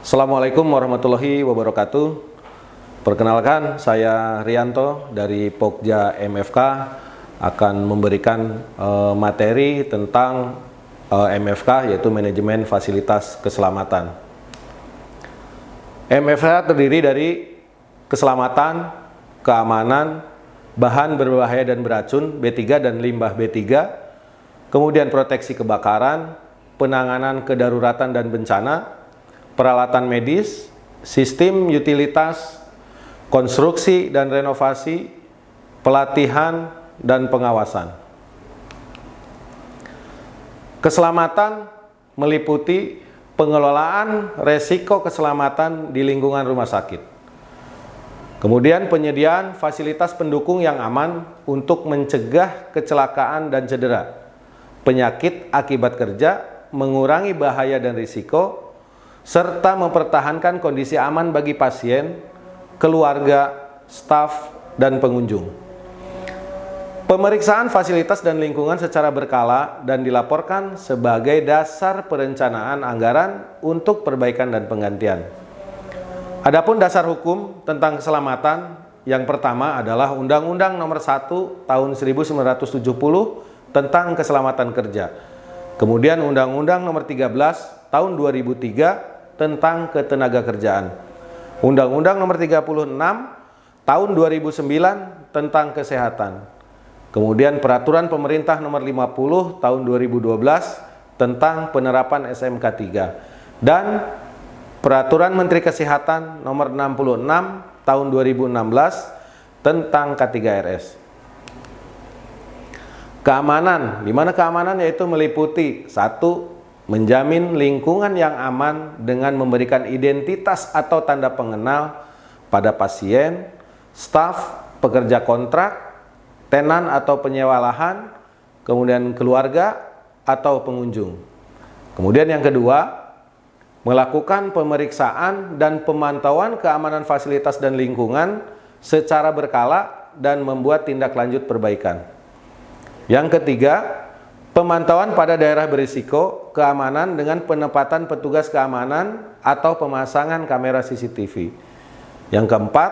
Assalamualaikum warahmatullahi wabarakatuh. Perkenalkan, saya Rianto dari Pokja MFK akan memberikan materi tentang MFK, yaitu Manajemen Fasilitas Keselamatan. MFK terdiri dari keselamatan, keamanan, bahan berbahaya dan beracun B3 dan limbah B3, kemudian proteksi kebakaran, penanganan kedaruratan dan bencana, peralatan medis, sistem utilitas, konstruksi dan renovasi, pelatihan, dan pengawasan. Keselamatan meliputi pengelolaan resiko keselamatan di lingkungan rumah sakit. Kemudian penyediaan fasilitas pendukung yang aman untuk mencegah kecelakaan dan cedera, penyakit akibat kerja, mengurangi bahaya dan risiko, serta mempertahankan kondisi aman bagi pasien, keluarga, staf, dan pengunjung. Pemeriksaan fasilitas dan lingkungan secara berkala dan dilaporkan sebagai dasar perencanaan anggaran untuk perbaikan dan penggantian. Adapun dasar hukum tentang keselamatan, yang pertama adalah Undang-Undang Nomor 1 Tahun 1970 tentang Keselamatan Kerja. Kemudian Undang-Undang Nomor 13 Tahun 2003 tentang Ketenagakerjaan. Undang-Undang Nomor 36 Tahun 2009 tentang Kesehatan. Kemudian Peraturan Pemerintah Nomor 50 Tahun 2012 tentang penerapan SMK 3 dan Peraturan Menteri Kesehatan Nomor 66 Tahun 2016 tentang K3RS. Keamanan, di mana keamanan yaitu meliputi 1. Menjamin lingkungan yang aman dengan memberikan identitas atau tanda pengenal pada pasien, staf, pekerja kontrak, tenan atau penyewa lahan, kemudian keluarga atau pengunjung. Kemudian yang kedua, melakukan pemeriksaan dan pemantauan keamanan fasilitas dan lingkungan secara berkala dan membuat tindak lanjut perbaikan. Yang ketiga, pemantauan pada daerah berisiko keamanan dengan penempatan petugas keamanan atau pemasangan kamera CCTV. Yang keempat,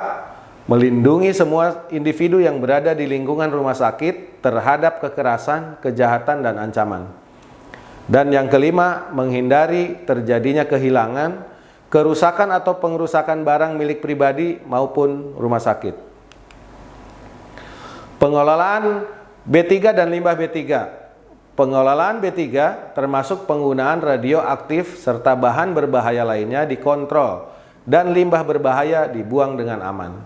melindungi semua individu yang berada di lingkungan rumah sakit terhadap kekerasan, kejahatan, dan ancaman. Dan yang kelima, menghindari terjadinya kehilangan, kerusakan atau pengerusakan barang milik pribadi maupun rumah sakit. Pengelolaan B3 dan limbah B3. Pengelolaan B3 termasuk penggunaan radioaktif serta bahan berbahaya lainnya dikontrol dan limbah berbahaya dibuang dengan aman.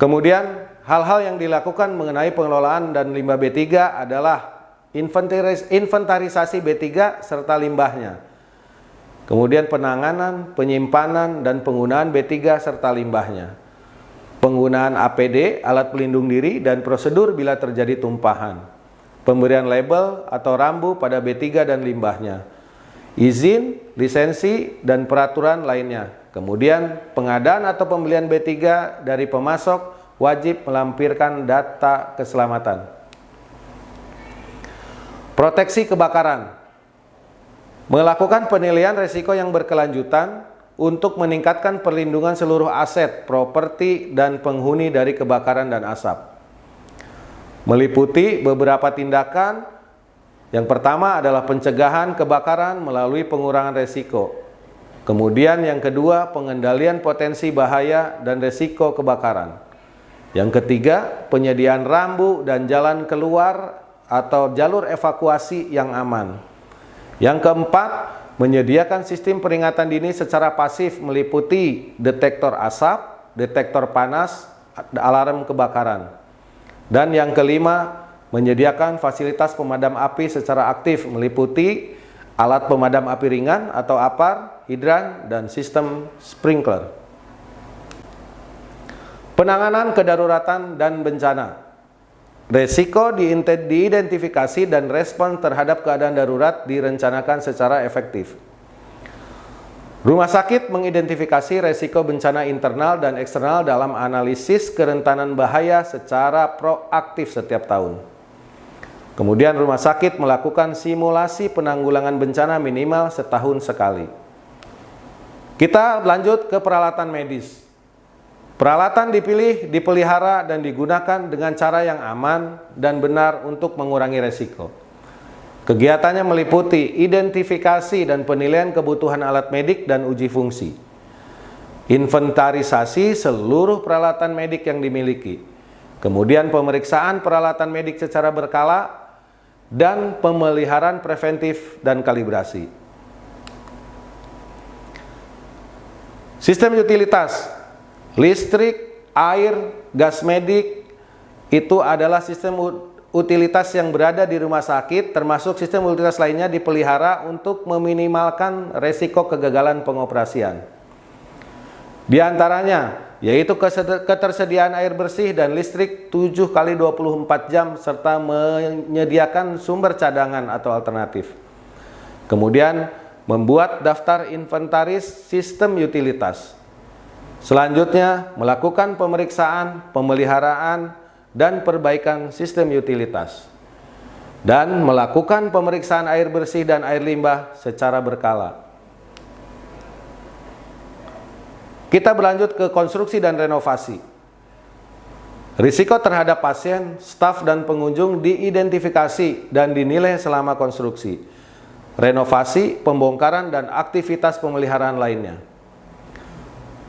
Kemudian hal-hal yang dilakukan mengenai pengelolaan dan limbah B3 adalah inventarisasi B3 serta limbahnya. Kemudian penanganan, penyimpanan, dan penggunaan B3 serta limbahnya. Penggunaan APD, alat pelindung diri, dan prosedur bila terjadi tumpahan. Pemberian label atau rambu pada B3 dan limbahnya, izin, lisensi, dan peraturan lainnya. Kemudian pengadaan atau pembelian B3 dari pemasok wajib melampirkan data keselamatan. Proteksi kebakaran, melakukan penilaian risiko yang berkelanjutan untuk meningkatkan perlindungan seluruh aset, properti, dan penghuni dari kebakaran dan asap. Meliputi beberapa tindakan. Yang pertama adalah pencegahan kebakaran melalui pengurangan resiko. Kemudian yang kedua, pengendalian potensi bahaya dan resiko kebakaran. Yang ketiga, penyediaan rambu dan jalan keluar atau jalur evakuasi yang aman. Yang keempat, menyediakan sistem peringatan dini secara pasif meliputi detektor asap, detektor panas, alarm kebakaran. Dan yang kelima, menyediakan fasilitas pemadam api secara aktif meliputi alat pemadam api ringan atau APAR, hidran, dan sistem sprinkler. Penanganan kedaruratan dan bencana. Resiko diidentifikasi dan respon terhadap keadaan darurat direncanakan secara efektif. Rumah sakit mengidentifikasi resiko bencana internal dan eksternal dalam analisis kerentanan bahaya secara proaktif setiap tahun. Kemudian rumah sakit melakukan simulasi penanggulangan bencana minimal setahun sekali. Kita lanjut ke peralatan medis. Peralatan dipilih, dipelihara, dan digunakan dengan cara yang aman dan benar untuk mengurangi resiko. Kegiatannya meliputi identifikasi dan penilaian kebutuhan alat medik dan uji fungsi, inventarisasi seluruh peralatan medik yang dimiliki, kemudian pemeriksaan peralatan medik secara berkala, dan pemeliharaan preventif dan kalibrasi. Sistem utilitas, listrik, air, gas medik, itu adalah sistem utilitas yang berada di rumah sakit, termasuk sistem utilitas lainnya dipelihara untuk meminimalkan resiko kegagalan pengoperasian. Di antaranya, yaitu ketersediaan air bersih dan listrik 7 kali 24 jam, serta menyediakan sumber cadangan atau alternatif. Kemudian, membuat daftar inventaris sistem utilitas. Selanjutnya, melakukan pemeriksaan, pemeliharaan, dan perbaikan sistem utilitas. Dan melakukan pemeriksaan air bersih dan air limbah secara berkala. Kita berlanjut ke konstruksi dan renovasi. Risiko terhadap pasien, staf, dan pengunjung diidentifikasi dan dinilai selama konstruksi, renovasi, pembongkaran, dan aktivitas pemeliharaan lainnya.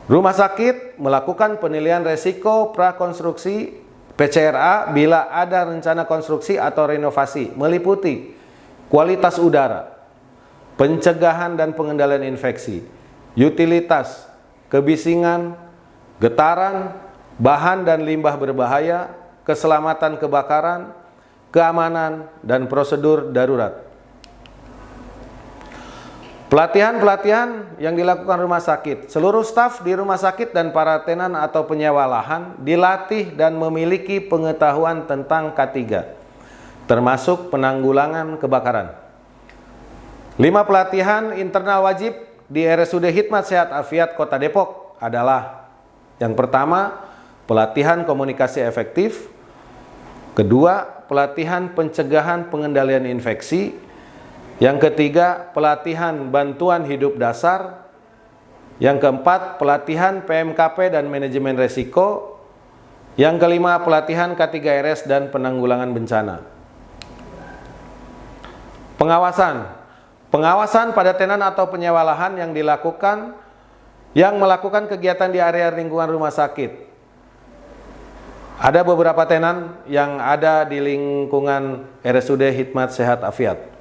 Rumah sakit melakukan penilaian risiko prakonstruksi PCRA bila ada rencana konstruksi atau renovasi, meliputi kualitas udara, pencegahan dan pengendalian infeksi, utilitas, kebisingan, getaran, bahan dan limbah berbahaya, keselamatan kebakaran, keamanan, dan prosedur darurat. Pelatihan-pelatihan yang dilakukan rumah sakit. Seluruh staf di rumah sakit dan para tenan atau penyewa lahan dilatih dan memiliki pengetahuan tentang K3, termasuk penanggulangan kebakaran. 5 pelatihan internal wajib di RSUD Hikmat Sehat Afiat Kota Depok adalah: yang pertama, pelatihan komunikasi efektif; kedua, pelatihan pencegahan pengendalian infeksi; yang ketiga, pelatihan bantuan hidup dasar; yang keempat, pelatihan PMKP dan manajemen resiko; yang kelima, pelatihan K3RS dan penanggulangan bencana. Pengawasan pada tenan atau penyewa lahan yang melakukan kegiatan di area lingkungan rumah sakit. Ada beberapa tenan yang ada di lingkungan RSUD Hikmat Sehat Afiat.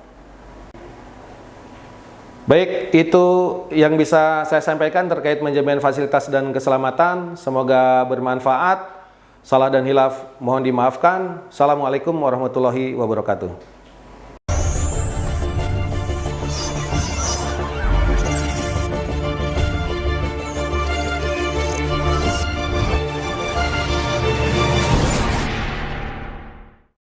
Baik, itu yang bisa saya sampaikan terkait manajemen fasilitas dan keselamatan. Semoga bermanfaat. Salah dan hilaf mohon dimaafkan. Assalamualaikum warahmatullahi wabarakatuh.